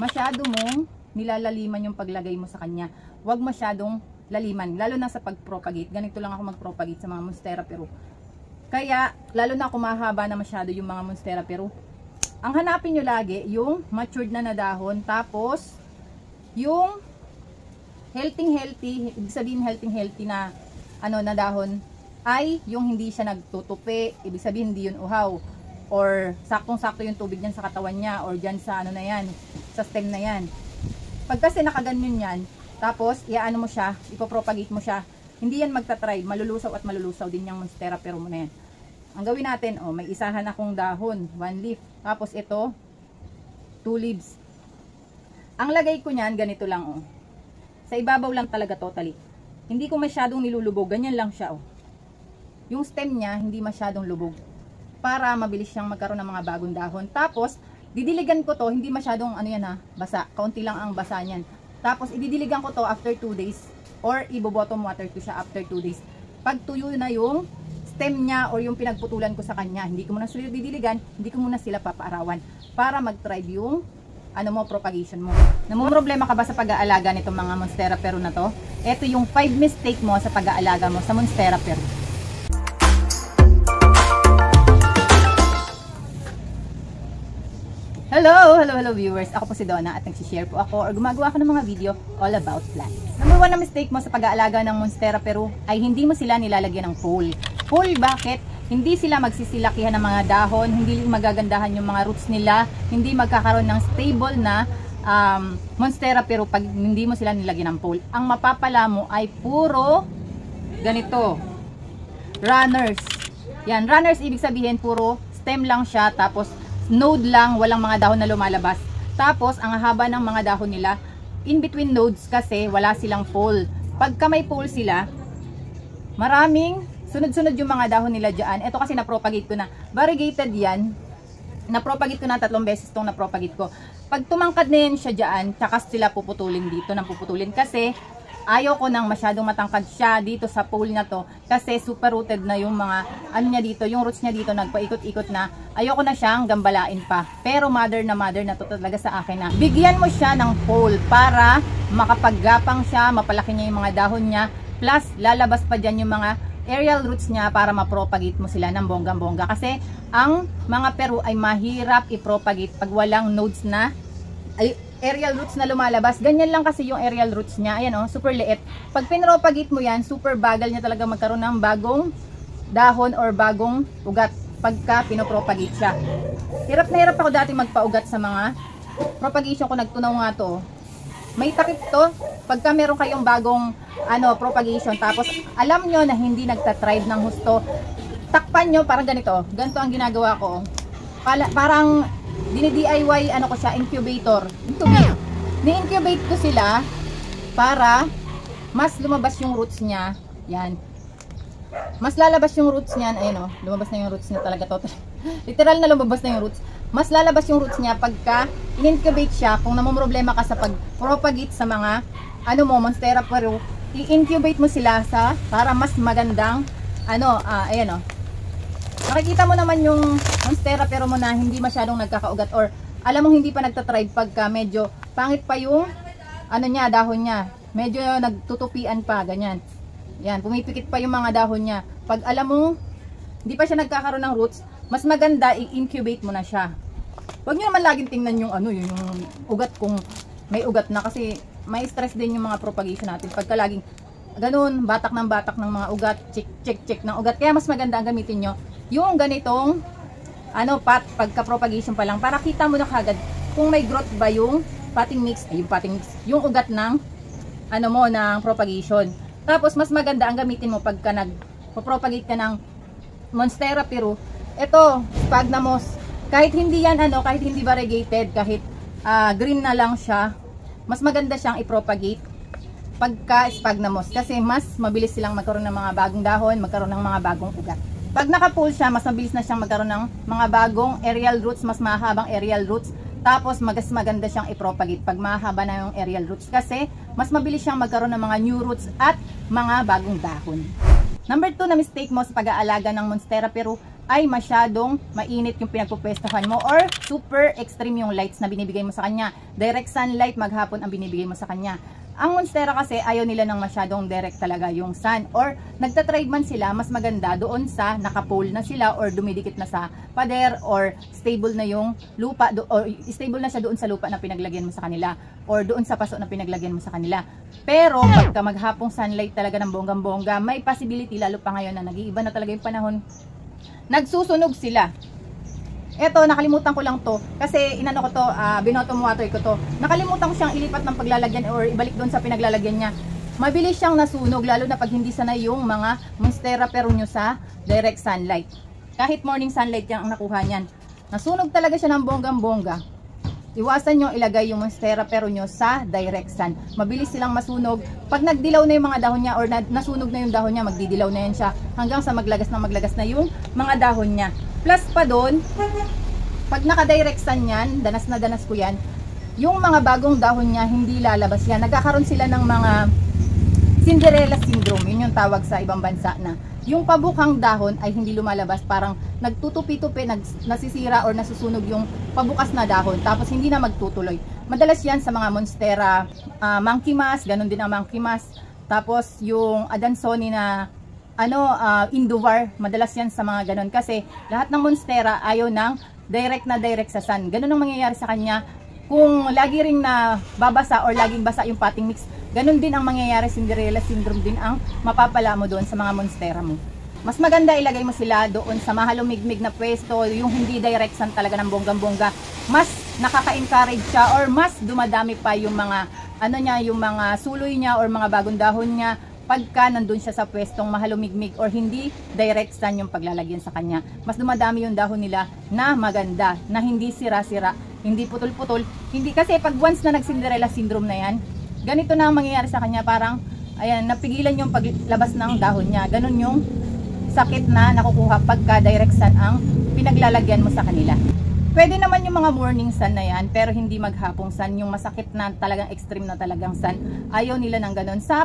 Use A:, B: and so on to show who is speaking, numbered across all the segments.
A: masyado mong nilalaliman yung paglagay mo sa kanya. Huwag masyadong laliman, lalo na sa pag-propagate. Ganito lang ako mag-propagate sa mga Monstera Peru. Kaya, lalo na kung mahaba na masyado yung mga Monstera Peru, ang hanapin nyo lagi, yung matured na dahon, tapos, yung healthy, ibig sabihin healthy na, na dahon, ay yung hindi siya nagtutupi, ibig sabihin hindi yun uhaw, or saktong-sakto yung tubig niyan sa katawan niya, or dyan sa na yan, sa stem na yan. Pag kasi nakaganyan yan, tapos, iaano mo siya, ipopropagate mo siya, hindi yan magta-thrive, malulusaw at malulusaw din yung Monstera Peru mo na yan. Ang gawin natin, may isahan akong dahon, 1 leaf. Tapos ito, 2 leaves. Ang lagay ko niyan, ganito lang, sa ibabaw lang talaga totally. Hindi ko masyadong nilulubog, ganyan lang siya, Yung stem niya, hindi masyadong lubog. Para mabilis siyang magkaroon ng mga bagong dahon. Tapos, didiligan ko to, hindi masyadong, basa. Kaunti lang ang basa niyan. Tapos, ididiligan ko to after 2 days. Or, ibo-bottom water ko siya after 2 days. Pag tuyo na yung stem niya or yung pinagputulan ko sa kanya, hindi ko muna sila didiligan, hindi ko muna sila papaarawan para mag-thrive yung propagation mo. Namumroblema ka ba sa pag-aalaga nitong mga Monstera Peru na to? Ito yung 5 mistake mo sa pag-aalaga mo sa Monstera Peru. Hello viewers! Ako po si Donna at nagsishare po ako or gumagawa ako ng mga video all about plants. Number 1 na mistake mo sa pag-aalaga ng Monstera Peru ay hindi mo sila nilalagyan ng pole. Pole bakit? Hindi sila magsisilakihan ng mga dahon, hindi magagandahan yung mga roots nila, hindi magkakaroon ng stable na Monstera Peru pag hindi mo sila nilagyan ng pole. Ang mapapala mo ay puro ganito, runners. Yan, runners ibig sabihin puro stem lang siya, tapos node lang, walang mga dahon na lumalabas. Tapos, ang haba ng mga dahon nila, in between nodes kasi wala silang pole. Pagka may pole sila, maraming sunod-sunod yung mga dahon nila dyan. Ito kasi na-propagate ko na. Variegated yan. Na-propagate ko na 3 beses itong na-propagate ko. Pag tumangkad na yan siya dyan, tsaka sila puputulin dito ng puputulin. Kasi, ayaw ko nang masyadong matangkad siya dito sa pole na to. Kasi super rooted na yung mga, niya dito, yung roots niya dito, nagpaikot-ikot na. Ayaw ko na siyang gambalain pa. Pero mother na to talaga sa akin na. Bigyan mo siya ng pole para makapaggapang siya, mapalaki niya yung mga dahon niya. Plus, lalabas pa dyan yung mga aerial roots niya para ma-propagate mo sila ng bonggang-bongga. Kasi, ang mga Peru ay mahirap i-propagate pag walang nodes na, aerial roots na lumalabas. Ganyan lang kasi yung aerial roots niya. Ayan super liit. Pag pinropagate mo yan, super bagal niya talaga magkaroon ng bagong dahon or bagong ugat pagka pinopropagate siya. Hirap na hirap ako dati magpaugat sa mga propagation ko. Nagtunaw nga to. May takip to. Pagka meron kayong bagong propagation, tapos alam nyo na hindi nagtatribe ng husto, takpan nyo parang ganito. Ganito ang ginagawa ko. Parang dini-DIY ko siya, incubator. Ni-incubate ko sila para mas lumabas yung roots niya. Yan. Mas lalabas yung roots niyan. Ayun lumabas na yung roots niya talaga total. Literal na lumabas na yung roots. Mas lalabas yung roots niya pagka in-incubate siya. Kung namumroblema ka sa pag-propagate sa mga Monstera Peru, i-incubate mo sila para mas magandang ayan Nakikita mo naman yung Monstera Peru mo na hindi masyadong nagkakaugat or alam mo hindi pa nagtatribe pagka medyo pangit pa yung dahon niya. Medyo nagtutupian pa, ganyan. Yan, pumipikit pa yung mga dahon niya. Pag alam mo hindi pa siya nagkakaroon ng roots, mas maganda i-incubate mo na siya. Huwag niyo naman laging tingnan yung yung ugat kung may ugat na kasi may stress din yung mga propagation natin. Pagka laging ganun, batak ng mga ugat, check ng ugat. Kaya mas maganda ang gamitin nyo yung ganitong pagka-propagation pa lang para kita mo na kagad kung may growth ba yung potting mix, yung ugat ng ng propagation. Tapos mas maganda ang gamitin mo pagka nagpo-propagate ka ng Monstera Peru. Ito, Sphagnamos. Kahit hindi yan kahit hindi variegated, kahit green na lang siya, mas maganda siyang i-propagate pagka Sphagnamos kasi mas mabilis silang magkaroon ng mga bagong dahon, magkaroon ng mga bagong ugat. Pag naka-pull siya, mas mabilis na siyang magkaroon ng mga bagong aerial roots, mas mahabang aerial roots. Tapos mas maganda siyang i-propagate pag mahaba na yung aerial roots kasi mas mabilis siyang magkaroon ng mga new roots at mga bagong dahon. Number 2 na mistake mo sa pag-aalaga ng Monstera Peru ay masyadong mainit yung pinagpupwestuhan mo or super extreme yung lights na binibigay mo sa kanya. Direct sunlight maghapon ang binibigay mo sa kanya. Ang monstera kasi ayaw nila ng masyadong direct talaga yung sun, or nagtatrade man sila, mas maganda doon sa nakapole na sila or dumidikit na sa pader, or stable na yung lupa or stable na siya doon sa lupa na pinaglagyan mo sa kanila or doon sa paso na pinaglagyan mo sa kanila. Pero pagka maghapong sunlight talaga ng bonggang-bongga, may possibility, lalo pa ngayon na nag-iiba na talaga yung panahon, nagsusunog sila. Eto, nakalimutan ko lang to kasi inano ko to, binotom water ko to. Nakalimutan ko siyang ilipat ng paglalagyan or ibalik doon sa pinaglalagyan niya. Mabilis siyang nasunog lalo na pag hindi sanay yung mga monstera pero nyo sa direct sunlight. Kahit morning sunlight yan ang nakuha niyan. Nasunog talaga siya ng bonggang-bongga. Iwasan nyo ilagay yung monstera pero nyo sa direct sun. Mabilis silang masunog. Pag nagdilaw na yung mga dahon niya or nasunog na yung dahon niya, magdidilaw na yan siya hanggang sa maglagas na yung mga dahon niya. Plus pa doon, pag naka-direct sun yan, danas na danas ko yan, yung mga bagong dahon niya, hindi lalabas yan. Nagkakaroon sila ng mga Cinderella syndrome, yun yung tawag sa ibang bansa na. Yung pabukang dahon ay hindi lumalabas, parang nagtutupi-tupi, nasisira or nasusunog yung pabukas na dahon, tapos hindi na magtutuloy. Madalas yan sa mga monstera, monkey mask, ganun din ang monkey mask. Tapos yung Adansonii na Indoor, madalas yan sa mga ganun kasi lahat ng monstera ayaw ng direct sa sun. Ganun ang mangyayari sa kanya kung lagi ring na babasa or laging basa yung potting mix. Ganun din ang mangyayari, Cinderella syndrome din ang mapapala mo doon sa mga monstera mo. Mas maganda ilagay mo sila doon sa mahalumigmig na pwesto, yung hindi direct sun talaga ng bonggang-bongga. Mas nakaka-encourage siya or mas dumadami pa yung mga yung mga suloy niya or mga bagong dahon niya pagka nandun siya sa pwestong mahalumigmig or hindi direct sun yung paglalagyan sa kanya. Mas dumadami yung dahon nila na maganda, na hindi sira-sira, hindi putol-putol. Hindi kasi pag once na nag-Cinderella syndrome na yan, ganito na ang mangyayari sa kanya, parang ayan, napigilan yung paglabas ng dahon niya. Ganun yung sakit na nakukuha pagka direct sun ang pinaglalagyan mo sa kanila. Pwede naman yung mga morning sun na yan, pero hindi maghapong sun, yung masakit na talagang extreme na talagang sun. Ayaw nila ng ganun. Sa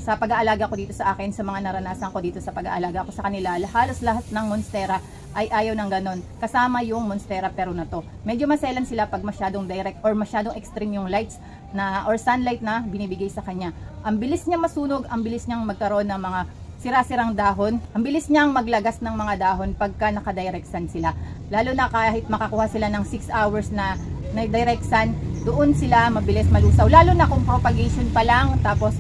A: sa pag-aalaga ko dito sa akin, sa mga naranasan ko dito sa pag-aalaga ko sa kanila, halos lahat ng monstera ay ayaw ng ganun. Kasama yung monstera pero na to. Medyo maselan sila pag masyadong direct or masyadong extreme yung lights na or sunlight na binibigay sa kanya. Ang bilis niya masunog, ang bilis niyang magkaroon ng mga sira-sirang dahon, ang bilis niyang maglagas ng mga dahon pagka naka-direct sun sila. Lalo na kahit makakuha sila ng 6 hours na direct sun, doon sila mabilis malusaw. Lalo na kung propagation pa lang, tapos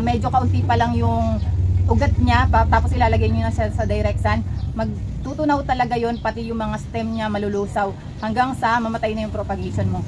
A: medyo kaunti pa lang yung ugat niya, tapos ilalagay niyo na siya sa direct sun, magtutunaw talaga yon, pati yung mga stem niya malulusaw hanggang sa mamatay na yung propagation mo.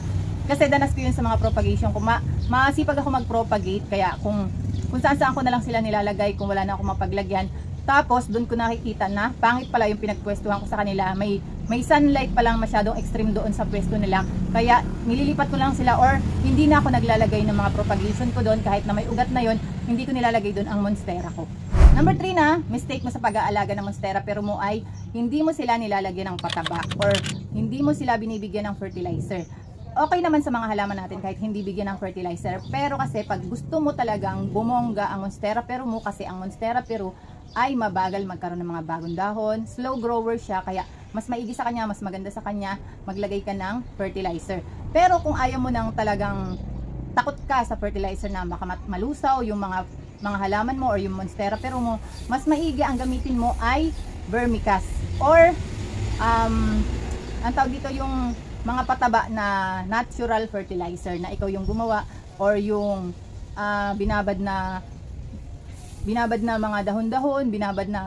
A: Kasi danas ko yun sa mga propagation ko. Masipag ako mag-propagate, kaya kung saan-saan ko na lang sila nilalagay kung wala na ako mapaglagyan. Tapos doon ko nakikita na pangit pala yung pinagpwestuhan ko sa kanila. May sunlight pa lang masyadong extreme doon sa pwesto nila. Kaya nililipat ko lang sila or hindi na ako naglalagay ng mga propagation ko doon kahit na may ugat na yon, hindi ko nilalagay doon ang monstera ko. Number 3 na, mistake mo sa pag-aalaga ng monstera pero mo ay hindi mo sila nilalagyan ng pataba or hindi mo sila binibigyan ng fertilizer. Okay naman sa mga halaman natin kahit hindi bigyan ng fertilizer, pero kasi pag gusto mo talagang bumongga ang monstera pero mo, kasi ang monstera pero ay mabagal magkaroon ng mga bagong dahon, slow grower siya, kaya mas maigi sa kanya, mas maganda sa kanya maglagay ka ng fertilizer. Pero kung ayaw mo nang talagang takot ka sa fertilizer na malusaw yung mga halaman mo or yung monstera pero mo, mas maigi ang gamitin mo ay vermicast or ang tawag dito yung mga pataba na natural fertilizer na ikaw yung gumawa or yung binabad na mga dahon-dahon,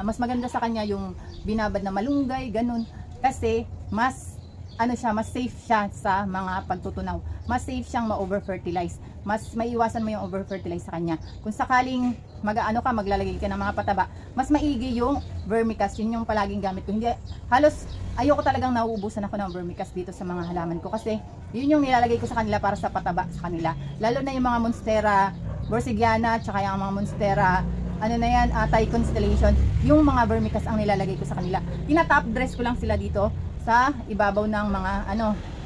A: mas maganda sa kanya yung binabad na malunggay, ganun. Kasi mas mas safe siya sa mga pagtutunaw. Mas safe siyang ma-over-fertilize. Mas maiiwasan mo yung over-fertilize sa kanya. Kung sakaling maglalagay ka ng mga pataba, mas maigi yung vermicast. Yun yung palaging gamit ko. Hindi, halos ayoko talagang nauubusan ako ng vermicast dito sa mga halaman ko kasi yun yung nilalagay ko sa kanila para sa pataba sa kanila. Lalo na yung mga monstera borsigiana, tsaka yung mga monstera Thai constellation, yung mga vermicast ang nilalagay ko sa kanila. Tina-top dress ko lang sila dito sa ibabaw ng mga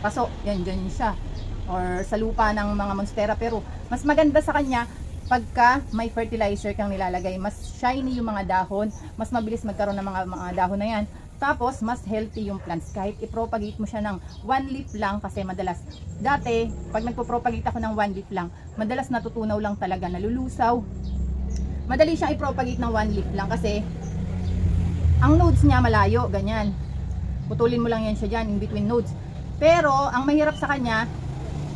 A: paso, yan dyan siya, or sa lupa ng mga monstera pero mas maganda sa kanya pagka may fertilizer kang nilalagay, mas shiny yung mga dahon, mas mabilis magkaroon ng mga dahon na yan. Tapos, mas healthy yung plants. Kahit i-propagate mo siya ng 1 leaf lang, kasi madalas, dati, pag nagpo-propagate ako ng 1 leaf lang, madalas natutunaw lang talaga, nalulusaw. Madali siyang i-propagate ng 1 leaf lang kasi, ang nodes niya malayo, ganyan. Putulin mo lang yan siya dyan, in between nodes. Pero, ang mahirap sa kanya,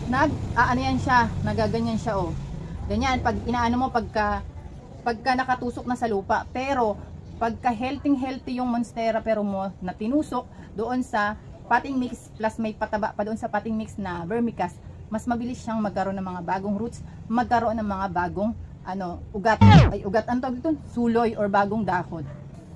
A: yan siya, nagaganyan siya, oh. Ganyan, pag inaano mo, pagka nakatusok na sa lupa. Pero, pagka healthy yung Monstera pero mo na tinusok doon sa potting mix plus may pataba pa doon sa potting mix na vermicast, mas mabilis siyang magkaroon ng mga bagong roots, magkaroon ng mga bagong ugat, suloy or bagong dahon.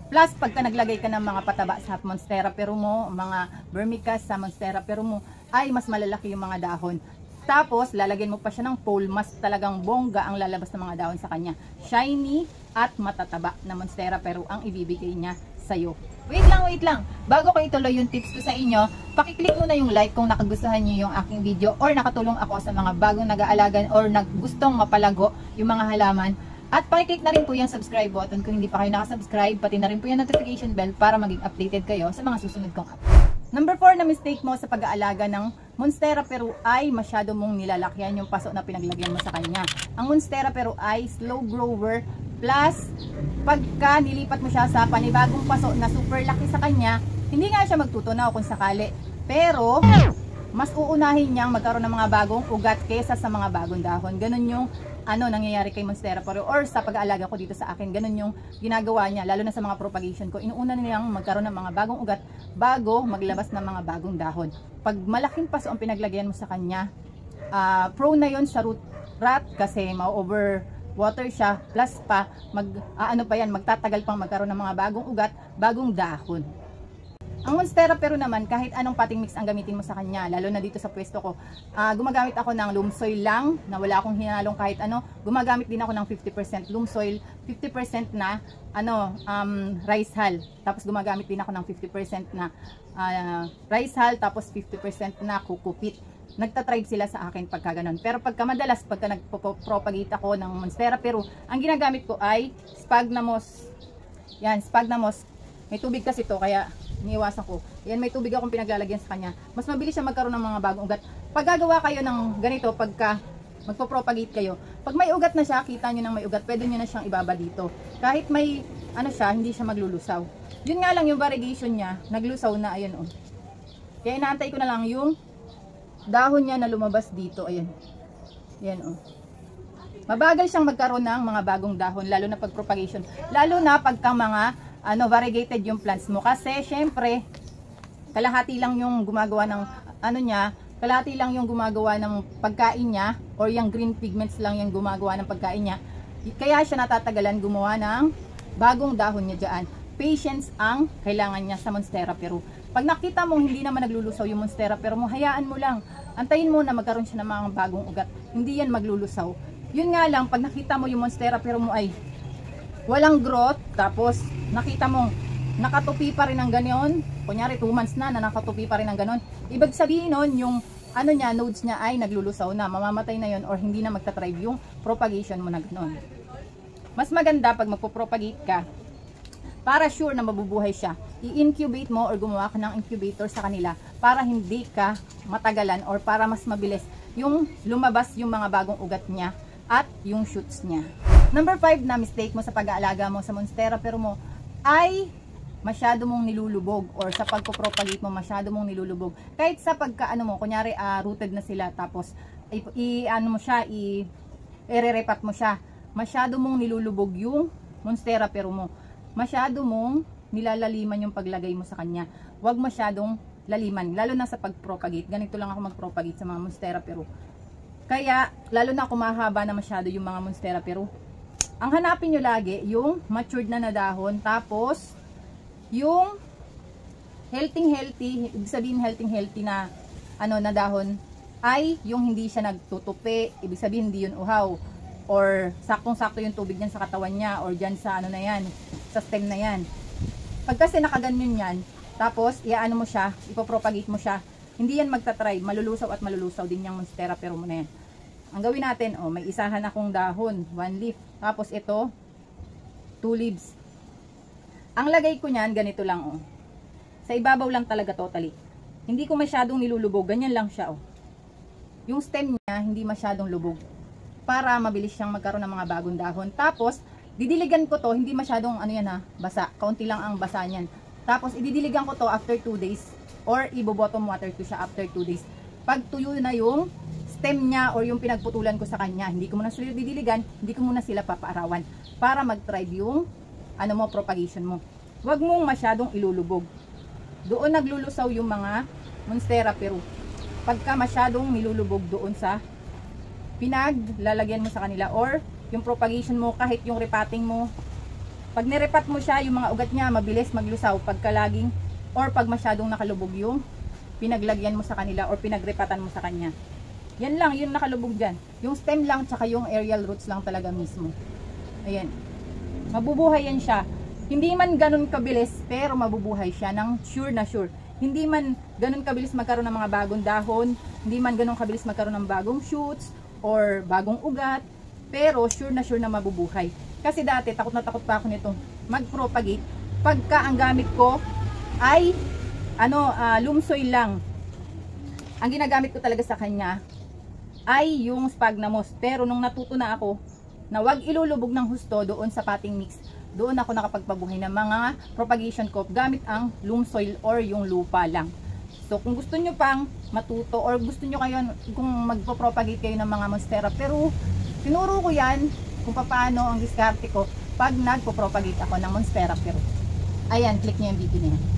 A: Plus, pagka naglagay ka ng mga pataba sa Monstera pero mo, mga vermicast sa Monstera pero mo, ay mas malalaki yung mga dahon. Tapos, lalagyan mo pa siya ng pole, mas talagang bongga ang lalabas ng mga dahon sa kanya. Shiny at matataba na Monstera pero ang ibibigay niya sa'yo. Wait lang. Bago ko ituloy yung tips ko sa inyo, pakiclick mo na yung like kung nakagustuhan niyo yung aking video or nakatulong ako sa mga bagong nag-aalagan or gustong mapalago yung mga halaman. At pakiclick na rin po yung subscribe button kung hindi pa kayo nakasubscribe, pati na rin po yung notification bell para maging updated kayo sa mga susunod kong upload. Number 4 na mistake mo sa pag-aalaga ng Monstera pero ay masyado mong nilalakyan yung paso na pinaglagyan mo sa kanya. Ang Monstera pero ay slow grower plus pagka nilipat mo siya sa panibagong paso na super laki sa kanya, hindi nga siya magtutunaw kung sakali. Pero mas uunahin niyang magkaroon ng mga bagong ugat kaysa sa mga bagong dahon. Ganun yung nangyayari kay Monstera pero or sa pag-aalaga ko dito sa akin, ganun yung ginagawa niya, lalo na sa mga propagation ko. Inuuna niyang magkaroon ng mga bagong ugat bago maglabas ng mga bagong dahon. Pag malaking paso ang pinaglagyan mo sa kanya, prone na yon sa root rot kasi ma-over water siya, plus pa magtatagal pang magkaroon ng mga bagong ugat, bagong dahon. Ang Monstera pero naman, kahit anong potting mix ang gamitin mo sa kanya, lalo na dito sa pwesto ko, gumagamit ako ng loam soil lang, na wala akong hinalong kahit ano. Gumagamit din ako ng 50% loam soil, 50% na rice hull. Tapos gumagamit din ako ng 50% na rice hull, tapos 50% na coco peat. Nagtatribe sila sa akin pagka ganun. Pero pagka nagpo-propagate ako ng Monstera pero ang ginagamit ko ay sphagnamos. Yan, sphagnamos. May tubig kasi to kaya iniiwasan ko. Yan, may tubig akong pinaglalagyan sa kanya. Mas mabilis siya magkaroon ng mga bagong ugat. Pag gagawa kayo ng ganito, pagka magpo-propagate kayo, pag may ugat na siya, kita nyo ng may ugat, pwede nyo na siyang ibaba dito. Kahit may hindi siya maglulusaw. Yun nga lang yung variegation niya, naglusaw na, ayun oh. Kaya inaantay ko na lang yung dahon niya na lumabas dito, ayun. Yan oh. Mabagal siyang magkaroon ng mga bagong dahon, lalo na pag propagation. Lalo na pagka mga variegated yung plants mo kasi syempre kalahati lang yung gumagawa ng kalahati lang yung gumagawa ng pagkain niya or yung green pigments lang yung gumagawa ng pagkain niya, kaya siya natatagalan gumawa ng bagong dahon niya dyan. Patience ang kailangan niya sa Monstera pero pag nakita mong hindi naman naglulusaw yung Monstera pero mo, hayaan mo lang, antayin mo na magkaroon siya ng mga bagong ugat, hindi yan maglulusaw. Yun nga lang, pag nakita mo yung Monstera pero mo ay walang growth, tapos nakita mong nakatupi pa rin ng ganon, kunyari 2 months na nakatupi pa rin ng ganon, ibig sabihin nun yung nodes niya ay naglulusaw na, mamamatay na yon or hindi na magta-thrive yung propagation mo na ganon. Mas maganda pag magpo-propagate ka, para sure na mabubuhay siya, i-incubate mo or gumawa ka ng incubator sa kanila para hindi ka matagalan or para mas mabilis yung lumabas yung mga bagong ugat niya at yung shoots niya. Number 5 na mistake mo sa pag-aalaga mo sa Monstera pero mo ay masyado mong nilulubog or sa pagpo-propagate mo masyado mong nilulubog. Kahit sa kunyari rooted na sila tapos i-re-repat mo siya. Masyado mong nilulubog yung Monstera pero mo. Masyado mong nilalaliman yung paglagay mo sa kanya. Huwag masyadong laliman, lalo na sa pag-propagate. Ganito lang ako mag-propagate sa mga Monstera pero. Kaya lalo na kung mahaba na masyado yung mga Monstera pero. Ang hanapin nyo lagi, yung matured na dahon, tapos, yung healthy, ibig sabihin healthy na, na dahon, ay yung hindi siya nagtutupi, ibig sabihin hindi yun uhaw, or saktong-sakto yung tubig niyan sa katawan niya, or dyan sa sa stem na yan. Pag kasi nakaganyan yan, tapos, mo siya, ipopropagate mo siya, hindi yan magta-try, malulusaw at malulusaw din yung Monstera pero mo na yan. Ang gawin natin, oh, may isahan akong dahon, 1 leaf. Tapos ito, 2 leaves. Ang lagay ko niyan, ganito lang, oh. Sa ibabaw lang talaga totally. Hindi ko masyadong nilulubog, ganyan lang siya, oh. Yung stem niya, hindi masyadong lubog. Para mabilis siyang magkaroon ng mga bagong dahon. Tapos, didiligan ko to, hindi masyadong, ano yan ha, basa. Kaunti lang ang basa niyan. Tapos, ididiligan ko to after 2 days. Or, ibo-bottom water ko siya after 2 days. Pag tuyo na yung stem niya or yung pinagputulan ko sa kanya, hindi ko muna sila didiligan, hindi ko muna sila papaarawan para mag-thrive yung propagation mo. Huwag mong masyadong ilulubog. Doon naglulusaw yung mga Monstera Peru. Pagka masyadong nilulubog doon sa pinaglalagyan mo sa kanila or yung propagation mo, kahit yung repotting mo, pag nirepat mo siya, yung mga ugat niya mabilis maglusaw pagka laging or pag masyadong nakalubog yung pinaglagyan mo sa kanila or pinagrepatan mo sa kanya. Yan lang, yung nakalubog dyan. Yung stem lang, tsaka yung aerial roots lang talaga mismo. Ayan. Mabubuhay yan siya. Hindi man ganun kabilis, pero mabubuhay siya ng sure na sure. Hindi man ganun kabilis magkaroon ng mga bagong dahon, hindi man ganun kabilis magkaroon ng bagong shoots, or bagong ugat, pero sure na mabubuhay. Kasi dati, takot na takot pa ako nito mag-propagate, pagka ang gamit ko ay loam soil lang. Ang ginagamit ko talaga sa kanya ay yung sphagnum moss. Pero nung natuto na ako na wag ilulubog ng husto doon sa potting mix, doon ako nakapagpabuhay ng mga propagation ko gamit ang loam soil or yung lupa lang. So kung gusto nyo pang matuto or gusto nyo kayo kung magpo-propagate kayo ng mga Monstera Peru, tinuro ko yan kung paano ang diskarte ko pag nagpo-propagate ako ng Monstera Peru. Ayan, click nyo yung video na yan.